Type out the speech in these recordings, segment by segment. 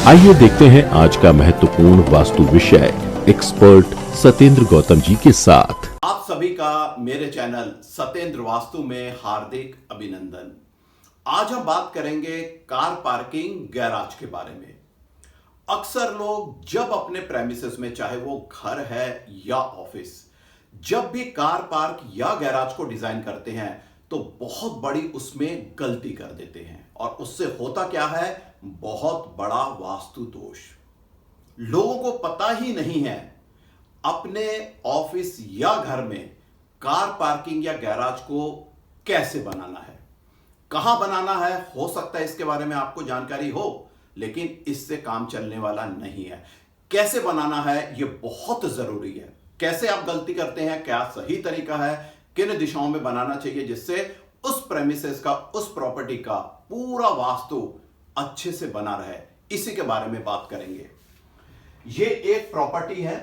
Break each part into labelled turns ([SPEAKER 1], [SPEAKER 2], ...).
[SPEAKER 1] आइए देखते हैं आज का महत्वपूर्ण वास्तु विषय एक्सपर्ट सत्येंद्र गौतम जी के साथ।
[SPEAKER 2] आप सभी का मेरे चैनल सत्येंद्र वास्तु में हार्दिक अभिनंदन। आज हम बात करेंगे कार पार्किंग गैराज के बारे में। अक्सर लोग जब अपने प्रेमिसेस में, चाहे वो घर है या ऑफिस, जब भी कार पार्क या गैराज को डिजाइन करते हैं तो बहुत बड़ी उसमें गलती कर देते हैं और उससे होता क्या है, बहुत बड़ा वास्तु दोष। लोगों को पता ही नहीं है अपने ऑफिस या घर में कार पार्किंग या गैराज को कैसे बनाना है, कहां बनाना है। हो सकता है इसके बारे में आपको जानकारी हो, लेकिन इससे काम चलने वाला नहीं है। कैसे बनाना है यह बहुत जरूरी है। कैसे आप गलती करते हैं, क्या सही तरीका है, किन दिशाओं में बनाना चाहिए जिससे उस प्रेमिसेस का, उस प्रॉपर्टी का पूरा वास्तु अच्छे से बना रहे, इसी के बारे में बात करेंगे। ये एक प्रॉपर्टी है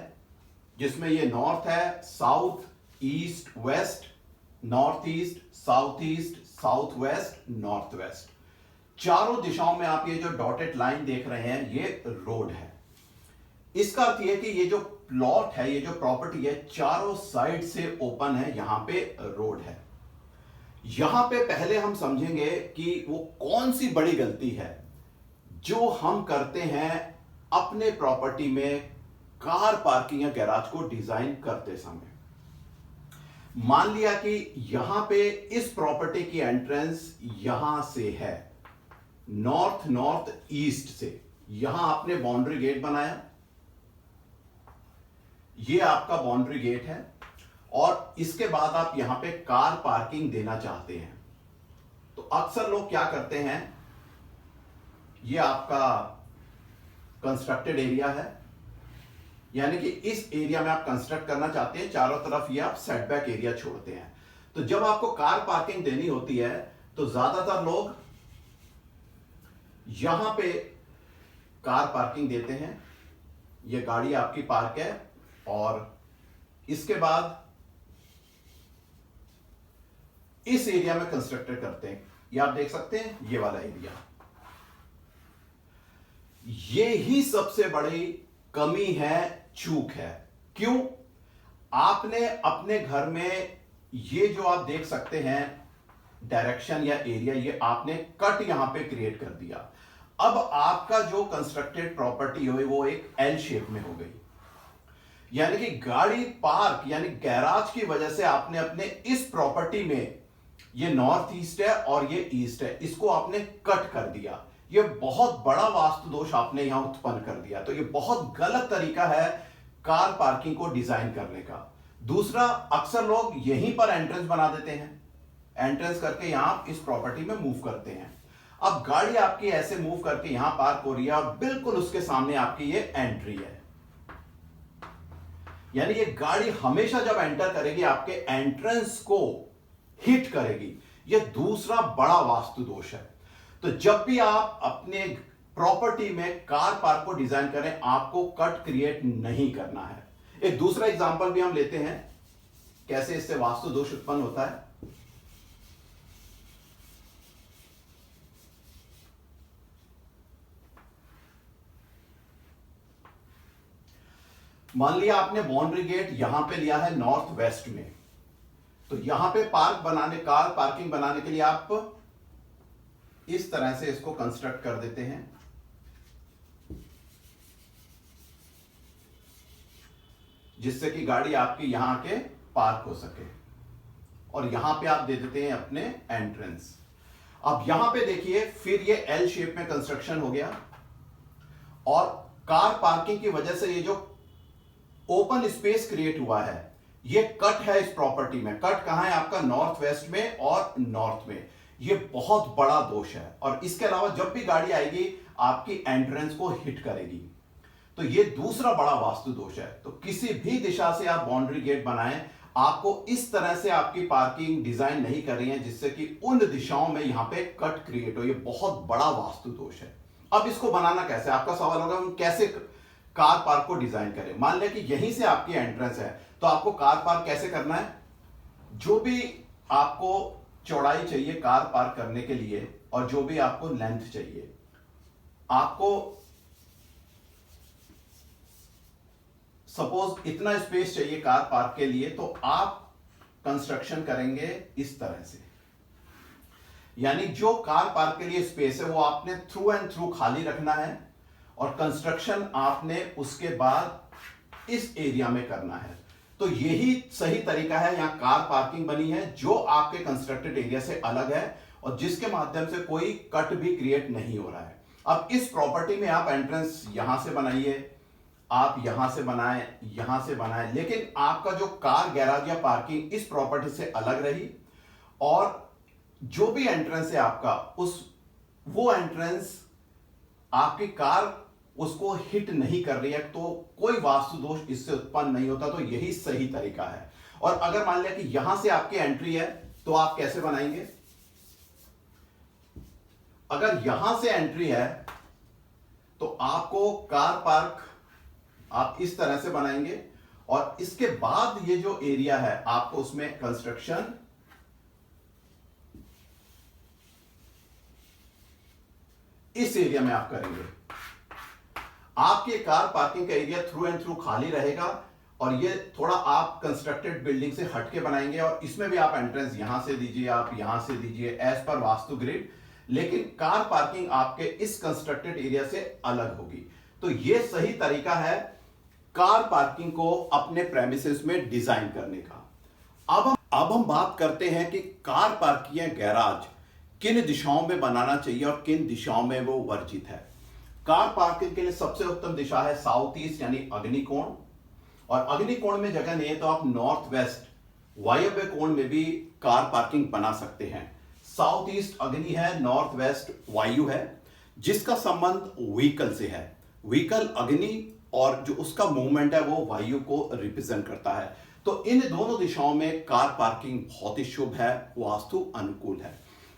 [SPEAKER 2] जिसमें ये नॉर्थ है, south, east, west, north east, south east, south west, north west, चारों दिशाओं में आप ये जो डॉटेड लाइन देख रहे हैं ये रोड है। इसका अर्थ ये कि ये जो प्लॉट है, ये जो प्रॉपर्टी है, चारों साइड से ओपन है, यहां पे रोड है। यहां पे पहले हम समझेंगे कि वो कौन सी बड़ी गलती है जो हम करते हैं अपने प्रॉपर्टी में कार पार्किंग या गैराज को डिजाइन करते समय। मान लिया कि यहां पे इस प्रॉपर्टी की एंट्रेंस यहां से है, नॉर्थ नॉर्थ ईस्ट से। यहां आपने बाउंड्री गेट बनाया, ये आपका बाउंड्री गेट है, और इसके बाद आप यहां पे कार पार्किंग देना चाहते हैं। तो अक्सर लोग क्या करते हैं, ये आपका कंस्ट्रक्टेड एरिया है, यानी कि इस एरिया में आप कंस्ट्रक्ट करना चाहते हैं, चारों तरफ ये आप सेटबैक एरिया छोड़ते हैं। तो जब आपको कार पार्किंग देनी होती है तो ज्यादातर लोग यहां पे कार पार्किंग देते हैं। ये गाड़ी आपकी पार्क है और इसके बाद इस एरिया में कंस्ट्रक्टेड करते हैं। ये आप देख सकते हैं, ये वाला एरिया। ये ही सबसे बड़ी कमी है, चूक है। क्यों? आपने अपने घर में ये जो आप देख सकते हैं डायरेक्शन या एरिया, ये आपने कट यहां पे क्रिएट कर दिया। अब आपका जो कंस्ट्रक्टेड प्रॉपर्टी हो वो एक एल शेप में हो गई, यानी कि गाड़ी पार्क यानी गैराज की वजह से आपने अपने इस प्रॉपर्टी में, ये नॉर्थ ईस्ट है और ये ईस्ट है, इसको आपने कट कर दिया। ये बहुत बड़ा वास्तु दोष आपने यहां उत्पन्न कर दिया। तो ये बहुत गलत तरीका है कार पार्किंग को डिजाइन करने का। दूसरा, अक्सर लोग यहीं पर एंट्रेंस बना देते हैं, एंट्रेंस करके यहां इस प्रॉपर्टी में मूव करते हैं। अब गाड़ी आपकी ऐसे मूव करके यहां पार्क हो रही है और बिल्कुल उसके सामने आपकी ये एंट्री है, यानी ये गाड़ी हमेशा जब एंटर करेगी आपके एंट्रेंस को हिट करेगी। ये दूसरा बड़ा वास्तु दोष है। तो जब भी आप अपने प्रॉपर्टी में कार पार्क को डिजाइन करें, आपको कट क्रिएट नहीं करना है। एक दूसरा एग्जांपल भी हम लेते हैं, कैसे इससे वास्तु दोष उत्पन्न होता है। मान लिया आपने बाउंड्री गेट यहां पे लिया है नॉर्थ वेस्ट में, तो यहां पे पार्क बनाने, कार पार्किंग बनाने के लिए आप इस तरह से इसको कंस्ट्रक्ट कर देते हैं, जिससे कि गाड़ी आपकी यहां आके पार्क हो सके, और यहां पे आप दे देते हैं अपने एंट्रेंस। अब यहां पे देखिए, फिर ये एल शेप में कंस्ट्रक्शन हो गया, और कार पार्किंग की वजह से ये जो ओपन स्पेस क्रिएट हुआ है, ये कट है इस प्रॉपर्टी में। कट कहां है आपका? नॉर्थ वेस्ट में और नॉर्थ में। ये बहुत बड़ा दोष है, और इसके अलावा जब भी गाड़ी आएगी आपकी एंट्रेंस को हिट करेगी। तो ये दूसरा बड़ा वास्तु दोष है। तो किसी भी दिशा से आप बाउंड्री गेट बनाएं, आपको इस तरह से आपकी पार्किंग डिजाइन नहीं कर रही है जिससे कि उन दिशाओं में यहां पे कट क्रिएट हो। ये बहुत बड़ा वास्तु दोष है। अब इसको बनाना कैसे? आपका सवाल होगा, हम कैसे कार पार्क को डिजाइन करें। मान लें कि यहीं से आपकी एंट्रेंस है, तो आपको कार पार्क कैसे करना है? जो भी आपको चौड़ाई चाहिए कार पार्क करने के लिए और जो भी आपको लेंथ चाहिए, आपको सपोज इतना स्पेस चाहिए कार पार्क के लिए, तो आप कंस्ट्रक्शन करेंगे इस तरह से, यानी जो कार पार्क के लिए स्पेस है वो आपने थ्रू एंड थ्रू खाली रखना है और कंस्ट्रक्शन आपने उसके बाद इस एरिया में करना है। तो यही सही तरीका है। यहां कार पार्किंग बनी है जो आपके कंस्ट्रक्टेड एरिया से अलग है और जिसके माध्यम से कोई कट भी क्रिएट नहीं हो रहा है। अब इस प्रॉपर्टी में आप एंट्रेंस यहां से बनाइए, आप यहां से बनाएं, यहां से बनाएं, लेकिन आपका जो कार गैराज या पार्किंग इस प्रॉपर्टी से अलग रही और जो भी एंट्रेंस है आपका वो एंट्रेंस आपकी कार उसको हिट नहीं कर रही है, तो कोई वास्तु दोष इससे उत्पन्न नहीं होता। तो यही सही तरीका है। और अगर मान लिया कि यहां से आपकी एंट्री है तो आप कैसे बनाएंगे? अगर यहां से एंट्री है तो आपको कार पार्क आप इस तरह से बनाएंगे और इसके बाद ये जो एरिया है आपको उसमें कंस्ट्रक्शन इस एरिया में आप करेंगे। आपके कार पार्किंग का एरिया थ्रू एंड थ्रू खाली रहेगा और ये थोड़ा आप कंस्ट्रक्टेड बिल्डिंग से हटके बनाएंगे और इसमें भी आप एंट्रेंस यहां से दीजिए, आप यहां से दीजिए एज पर वास्तु ग्रिड, लेकिन कार पार्किंग आपके इस कंस्ट्रक्टेड एरिया से अलग होगी। तो ये सही तरीका है कार पार्किंग को अपने प्रेमिसेस में डिजाइन करने का। अब हम बात करते हैं कि कार पार्किंग या गैराज किन दिशाओं में बनाना चाहिए और किन दिशाओं में वो वर्जित है। कार पार्किंग के लिए सबसे उत्तम दिशा है साउथ ईस्ट यानी अग्निकोण, और अग्निकोण में जगह नहीं है तो आप नॉर्थ वेस्ट वायव्य कोण में भी कार पार्किंग बना सकते हैं। साउथ ईस्ट अग्नि है, नॉर्थ वेस्ट वायु है, जिसका संबंध व्हीकल से है। व्हीकल अग्नि और जो उसका मूवमेंट है वो वायु को रिप्रेजेंट करता है। तो इन दोनों दिशाओं में कार पार्किंग बहुत ही शुभ है, वास्तु अनुकूल है।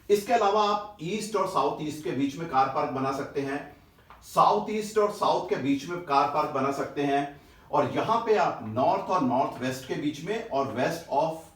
[SPEAKER 2] इसके अलावा आप ईस्ट और साउथ ईस्ट के बीच में कार पार्क बना सकते हैं, साउथ ईस्ट और साउथ के बीच में कार पार्क बना सकते हैं, और यहां पे आप नॉर्थ और नॉर्थ वेस्ट के बीच में और वेस्ट ऑफ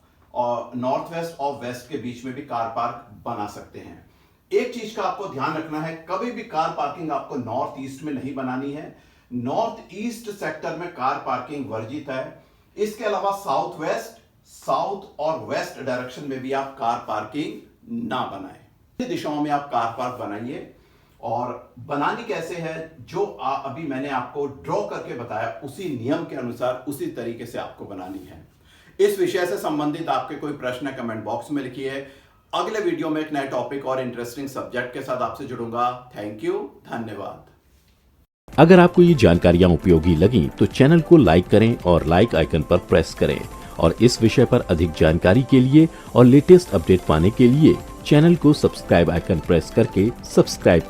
[SPEAKER 2] नॉर्थ वेस्ट और वेस्ट के बीच में भी कार पार्क बना सकते हैं। एक चीज का आपको ध्यान रखना है, कभी भी कार पार्किंग आपको नॉर्थ ईस्ट में नहीं बनानी है। नॉर्थ ईस्ट सेक्टर में कार पार्किंग वर्जित है। इसके अलावा साउथ वेस्ट, साउथ और वेस्ट डायरेक्शन में भी आप कार पार्किंग ना बनाएं। दिशाओं में आप कार पार्क बनाइए। और बनानी कैसे है, जो अभी मैंने आपको ड्रॉ करके बताया उसी नियम के अनुसार उसी तरीके से आपको बनानी है। इस विषय से संबंधित आपके कोई प्रश्न है कमेंट बॉक्स में लिखिए। अगले वीडियो में एक नए टॉपिक और इंटरेस्टिंग सब्जेक्ट के साथ आपसे जुड़ूंगा। थैंक यू, धन्यवाद।
[SPEAKER 1] अगर आपको ये जानकारियां उपयोगी लगी तो चैनल को लाइक करें और लाइक आइकन पर प्रेस करें, और इस विषय पर अधिक जानकारी के लिए और लेटेस्ट अपडेट पाने के लिए चैनल को सब्सक्राइब आइकन प्रेस करके सब्सक्राइब